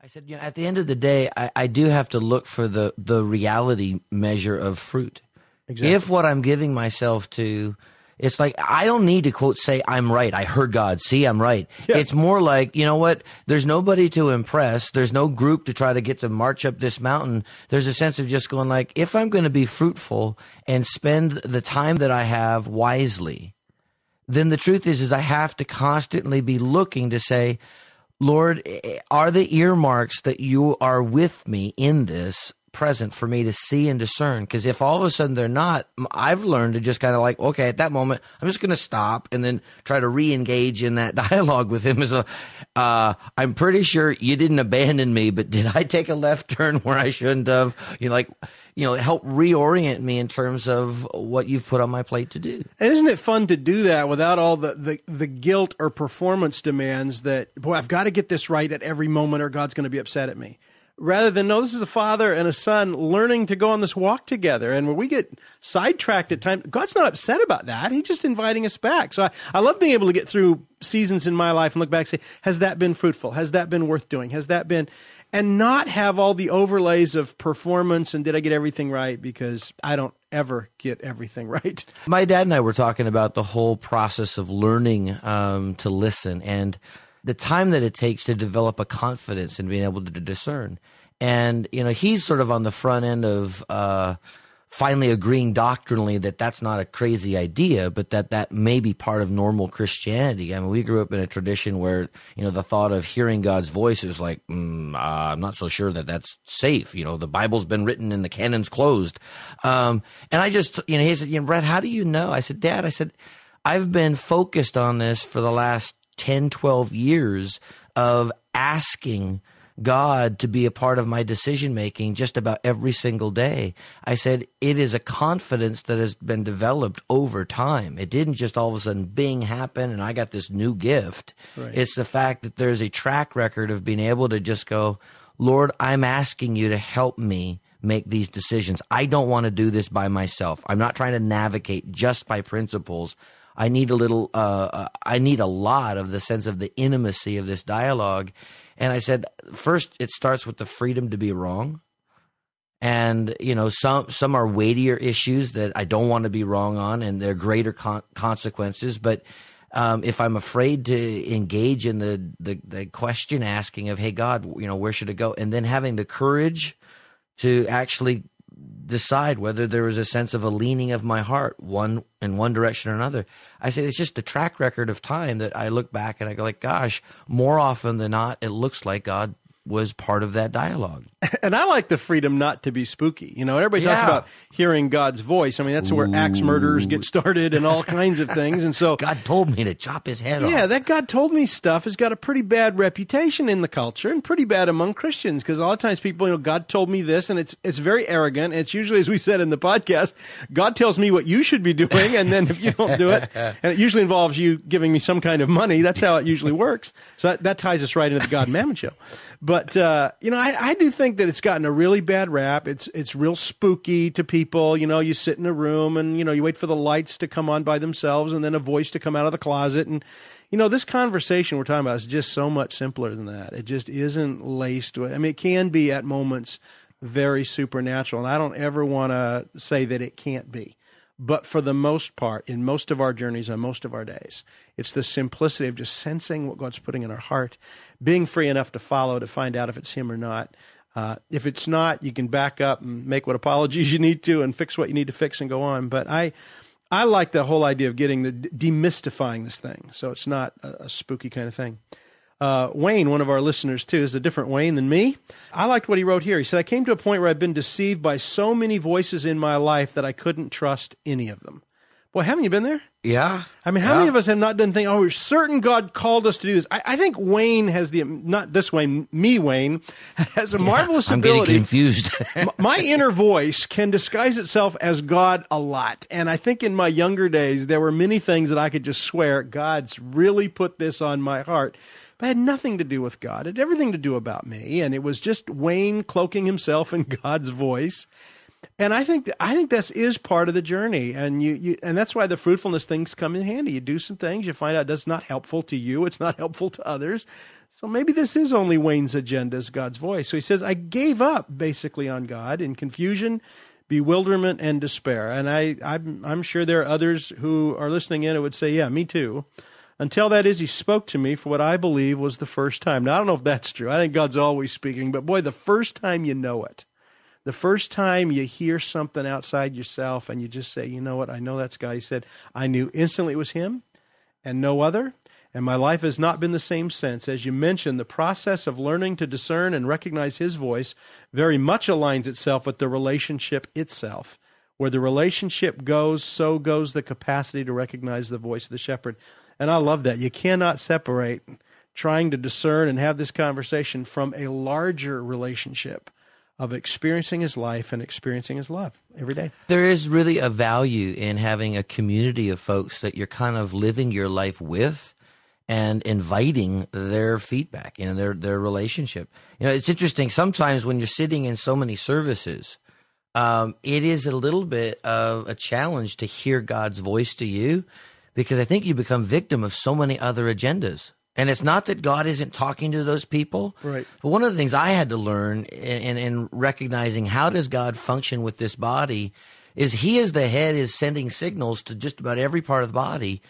I said, at the end of the day, I do have to look for the reality measure of fruit. Exactly. If what I'm giving myself to, it's like, I don't need to quote, say, I'm right. I heard God. See, I'm right. Yeah. It's more like, you know what? There's nobody to impress. There's no group to try to get to march up this mountain. There's a sense of just going like, if I'm going to be fruitful and spend the time that I have wisely, then the truth is I have to constantly be looking to say, Lord, are the earmarks that you are with me in this present for me to see and discern? Because if all of a sudden they're not, I've learned to just kind of like, okay, at that moment, I'm just going to stop and then try to re-engage in that dialogue with him. I'm pretty sure you didn't abandon me, but did I take a left turn where I shouldn't have? Help reorient me in terms of what you've put on my plate to do. And isn't it fun to do that without all the guilt or performance demands that, boy, I've got to get this right at every moment or God's going to be upset at me? Rather than, no, this is a father and a son learning to go on this walk together. And when we get sidetracked at times, God's not upset about that. He's just inviting us back. So I love being able to get through seasons in my life and look back and say, has that been fruitful? Has that been worth doing? Has that been... And not have all the overlays of performance and did I get everything right? Because I don't ever get everything right. My dad and I were talking about the whole process of learning to listen and the time that it takes to develop a confidence in being able to discern. And, he's sort of on the front end of finally agreeing doctrinally that that's not a crazy idea, but that may be part of normal Christianity. I mean, we grew up in a tradition where, the thought of hearing God's voice is like, I'm not so sure that that's safe. The Bible's been written and the canon's closed. And I just, he said, Brett, how do you know? I said, Dad, I've been focused on this for the last 10, 12 years of asking God to be a part of my decision-making just about every single day. I said, it is a confidence that has been developed over time. It didn't just all of a sudden bing happen and I got this new gift. Right. It's the fact that there's a track record of being able to just go, Lord, I'm asking you to help me make these decisions. I don't want to do this by myself. I'm not trying to navigate just by principles. I need a lot of the sense of the intimacy of this dialogue. And I said, first, it starts with the freedom to be wrong. And, some are weightier issues that I don't want to be wrong on, and they're greater consequences. But if I'm afraid to engage in the question asking of, hey, God, where should it go? And then having the courage to actually decide whether there was a sense of a leaning of my heart, one in one direction or another. I say it's just the track record of time that I look back and I go like, gosh, more often than not, it looks like God was part of that dialogue. And I like the freedom not to be spooky. Everybody talks about hearing God's voice. I mean, that's where axe murders get started and all kinds of things. And so God told me to chop his head off. Yeah, that God told me stuff has got a pretty bad reputation in the culture and pretty bad among Christians because a lot of times people, God told me this, and it's very arrogant. And it's usually, as we said in the podcast, God tells me what you should be doing, and then if you don't do it, and it usually involves you giving me some kind of money. That's how it usually works. So that ties us right into the God Mammon Show. But, I do think that it's gotten a really bad rap. It's real spooky to people. You sit in a room and, you wait for the lights to come on by themselves and then a voice to come out of the closet. And, this conversation we're talking about is just so much simpler than that. It just isn't laced with, it can be at moments very supernatural. And I don't ever want to say that it can't be. But for the most part, in most of our journeys on most of our days, it's the simplicity of just sensing what God's putting in our heart, being free enough to follow to find out if it's Him or not. If it's not, you can back up and make what apologies you need to and fix what you need to fix and go on. But I like the whole idea of demystifying this thing, so it's not a spooky kind of thing. Wayne, one of our listeners too, is a different Wayne than me. I liked what he wrote here. He said, I came to a point where I've been deceived by so many voices in my life that I couldn't trust any of them. Boy, haven't you been there? Yeah. How many of us have not done things, we're certain God called us to do this. I think Wayne has not this Wayne, me Wayne, has a marvelous ability. I'm getting confused. My inner voice can disguise itself as God a lot. And I think in my younger days, there were many things that I could just swear, God's really put this on my heart. But it had nothing to do with God. It had everything to do about me. And it was just Wayne cloaking himself in God's voice. And I think this is part of the journey, and and that's why the fruitfulness things come in handy. You do some things, you find out that's not helpful to you, it's not helpful to others. So maybe this is only Wayne's agenda as God's voice. So he says, I gave up basically on God in confusion, bewilderment, and despair. And I'm sure there are others who are listening in who would say, yeah, me too. Until that is, he spoke to me for what I believe was the first time. Now, I don't know if that's true. I think God's always speaking. But boy, the first time you know it, the first time you hear something outside yourself and you just say, you know what, I know that's God. He said, I knew instantly it was him and no other. And my life has not been the same since. As you mentioned, the process of learning to discern and recognize his voice very much aligns itself with the relationship itself. Where the relationship goes, so goes the capacity to recognize the voice of the shepherd. And I love that. You cannot separate trying to discern and have this conversation from a larger relationship of experiencing his life and experiencing his love every day. There is really a value in having a community of folks that you're kind of living your life with and inviting their feedback, their relationship. It's interesting. Sometimes when you're sitting in so many services, it is a little bit of a challenge to hear God's voice to you, because I think you become victim of so many other agendas. And it's not that God isn't talking to those people. Right. But one of the things I had to learn in recognizing how does God function with this body is he as the head is sending signals to just about every part of the body,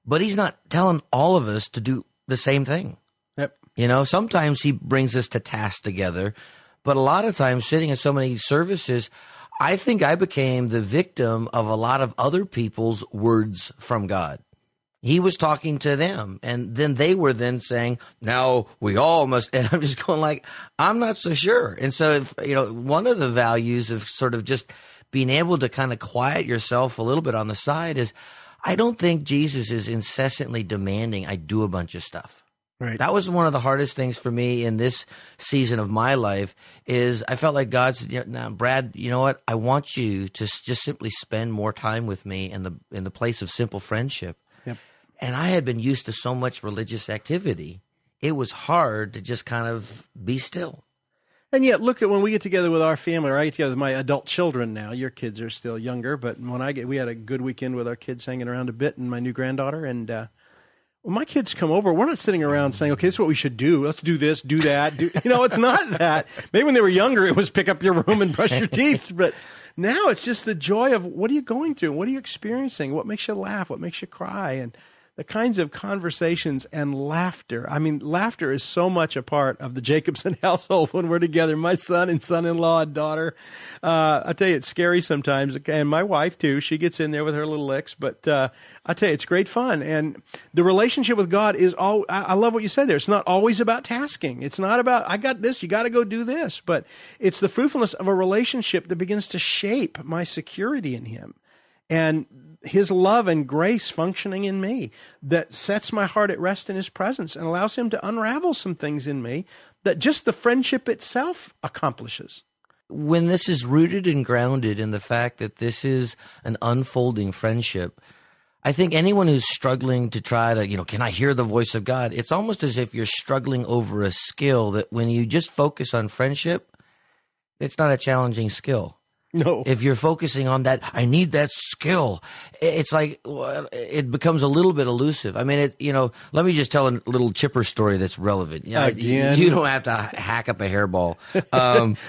but he's not telling all of us to do the same thing. Yep. Sometimes he brings us to task together, but a lot of times sitting in so many services, I think I became the victim of a lot of other people's words from God. He was talking to them, and then they were then saying, now we all must, and I'm just going like, I'm not so sure. And so, one of the values of sort of just being able to kind of quiet yourself a little bit on the side is, I don't think Jesus is incessantly demanding I do a bunch of stuff. Right. That was one of the hardest things for me in this season of my life is I felt like God said, now, Brad, you know what? I want you to just simply spend more time with me in the place of simple friendship. Yep. And I had been used to so much religious activity. It was hard to just kind of be still. And yet, look at when we get together with our family, or I get together with my adult children now. Your kids are still younger, but we had a good weekend with our kids hanging around a bit and my new granddaughter. And when my kids come over, we're not sitting around saying, okay, this is what we should do. Let's do this, do that. It's not that. Maybe when they were younger, it was pick up your room and brush your teeth. But now it's just the joy of what are you going through? What are you experiencing? What makes you laugh? What makes you cry? And the kinds of conversations and laughter. I mean, laughter is so much a part of the Jacobsen household when we're together. My son and son-in-law and daughter. I tell you, it's scary sometimes. And my wife, too. She gets in there with her little licks. But I tell you, it's great fun. And the relationship with God is all. I love what you said there. It's not always about tasking. It's not about, I got this, you got to go do this. But it's the fruitfulness of a relationship that begins to shape my security in him. And his love and grace functioning in me that sets my heart at rest in his presence and allows him to unravel some things in me that just the friendship itself accomplishes. When this is rooted and grounded in the fact that this is an unfolding friendship, I think anyone who's struggling to try to, can I hear the voice of God? It's almost as if you're struggling over a skill that when you just focus on friendship, it's not a challenging skill. No. If you're focusing on that, I need that skill. It's like, it becomes a little bit elusive. I mean, let me just tell a little Chipper story that's relevant. Again? You don't have to hack up a hairball.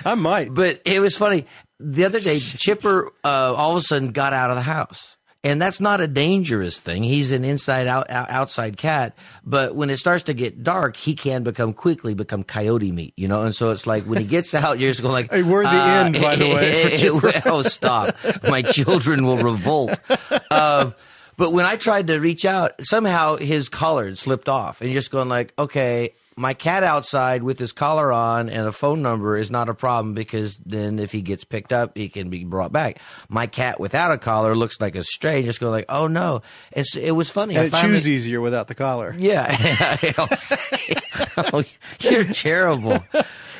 I might. But it was funny. The other day, Chipper all of a sudden got out of the house. And that's not a dangerous thing. He's an outside cat. But when it starts to get dark, he can quickly become coyote meat, And so it's like when he gets out, you're just going like, hey, we're the end, by the way. Oh, stop. My children will revolt. But when I tried to reach out, somehow his collar slipped off. And you're just going like, okay, my cat outside with his collar on and a phone number is not a problem because then if he gets picked up, he can be brought back. My cat without a collar looks like a stray, just going like, oh no. It was funny. And it chews easier without the collar. Yeah. Oh, you're terrible.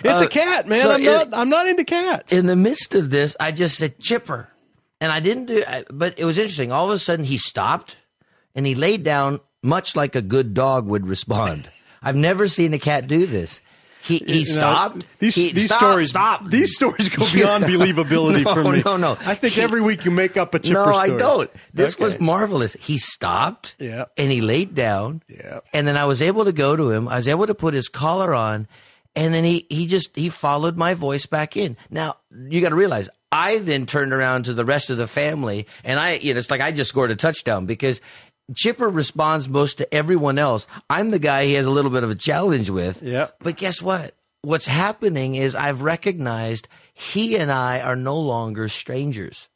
It's a cat, man. I'm not into cats. In the midst of this, I just said, Chipper. And I didn't but it was interesting. All of a sudden he stopped and he laid down much like a good dog would respond. I've never seen a cat do this. He stopped. These stories go beyond believability for me. No. I think every week you make up a Chipper story. No, I don't. This was marvelous. He stopped. Yeah. And he laid down. Yeah. And then I was able to go to him. I was able to put his collar on, and then he followed my voice back in. Now you got to realize, I then turned around to the rest of the family, and it's like I just scored a touchdown, because Chipper responds most to everyone else. I'm the guy he has a little bit of a challenge with. Yep. But guess what? What's happening is I've recognized he and I are no longer strangers.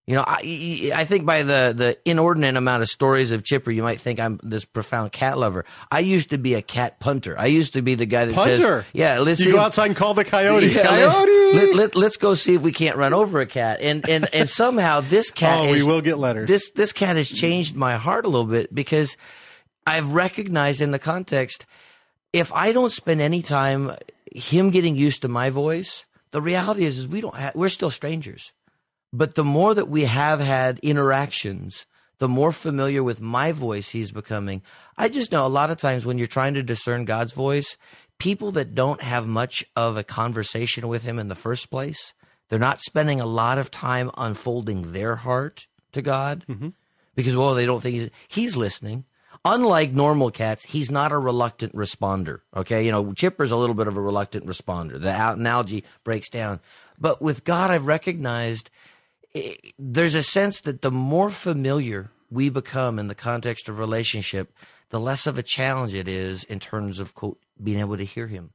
I think by the inordinate amount of stories of Chipper, you might think I'm this profound cat lover. I used to be a cat punter. I used to be the guy that says, "Yeah, let's you go outside and call the coyote. Yeah, Coyote, let's go see if we can't run over a cat." And somehow this cat, we will get letters. This cat has changed my heart a little bit, because I've recognized in the context, if I don't spend any time him getting used to my voice, the reality is we're still strangers. But the more that we have had interactions, the more familiar with my voice he's becoming. I just know a lot of times when you're trying to discern God's voice, people that don't have much of a conversation with him in the first place, they're not spending a lot of time unfolding their heart to God, because, they don't think he's listening. Unlike normal cats, he's not a reluctant responder. Okay. Chipper's a little bit of a reluctant responder. The analogy breaks down. But with God, I've recognized there's a sense that the more familiar we become in the context of relationship, the less of a challenge it is in terms of, quote, being able to hear him.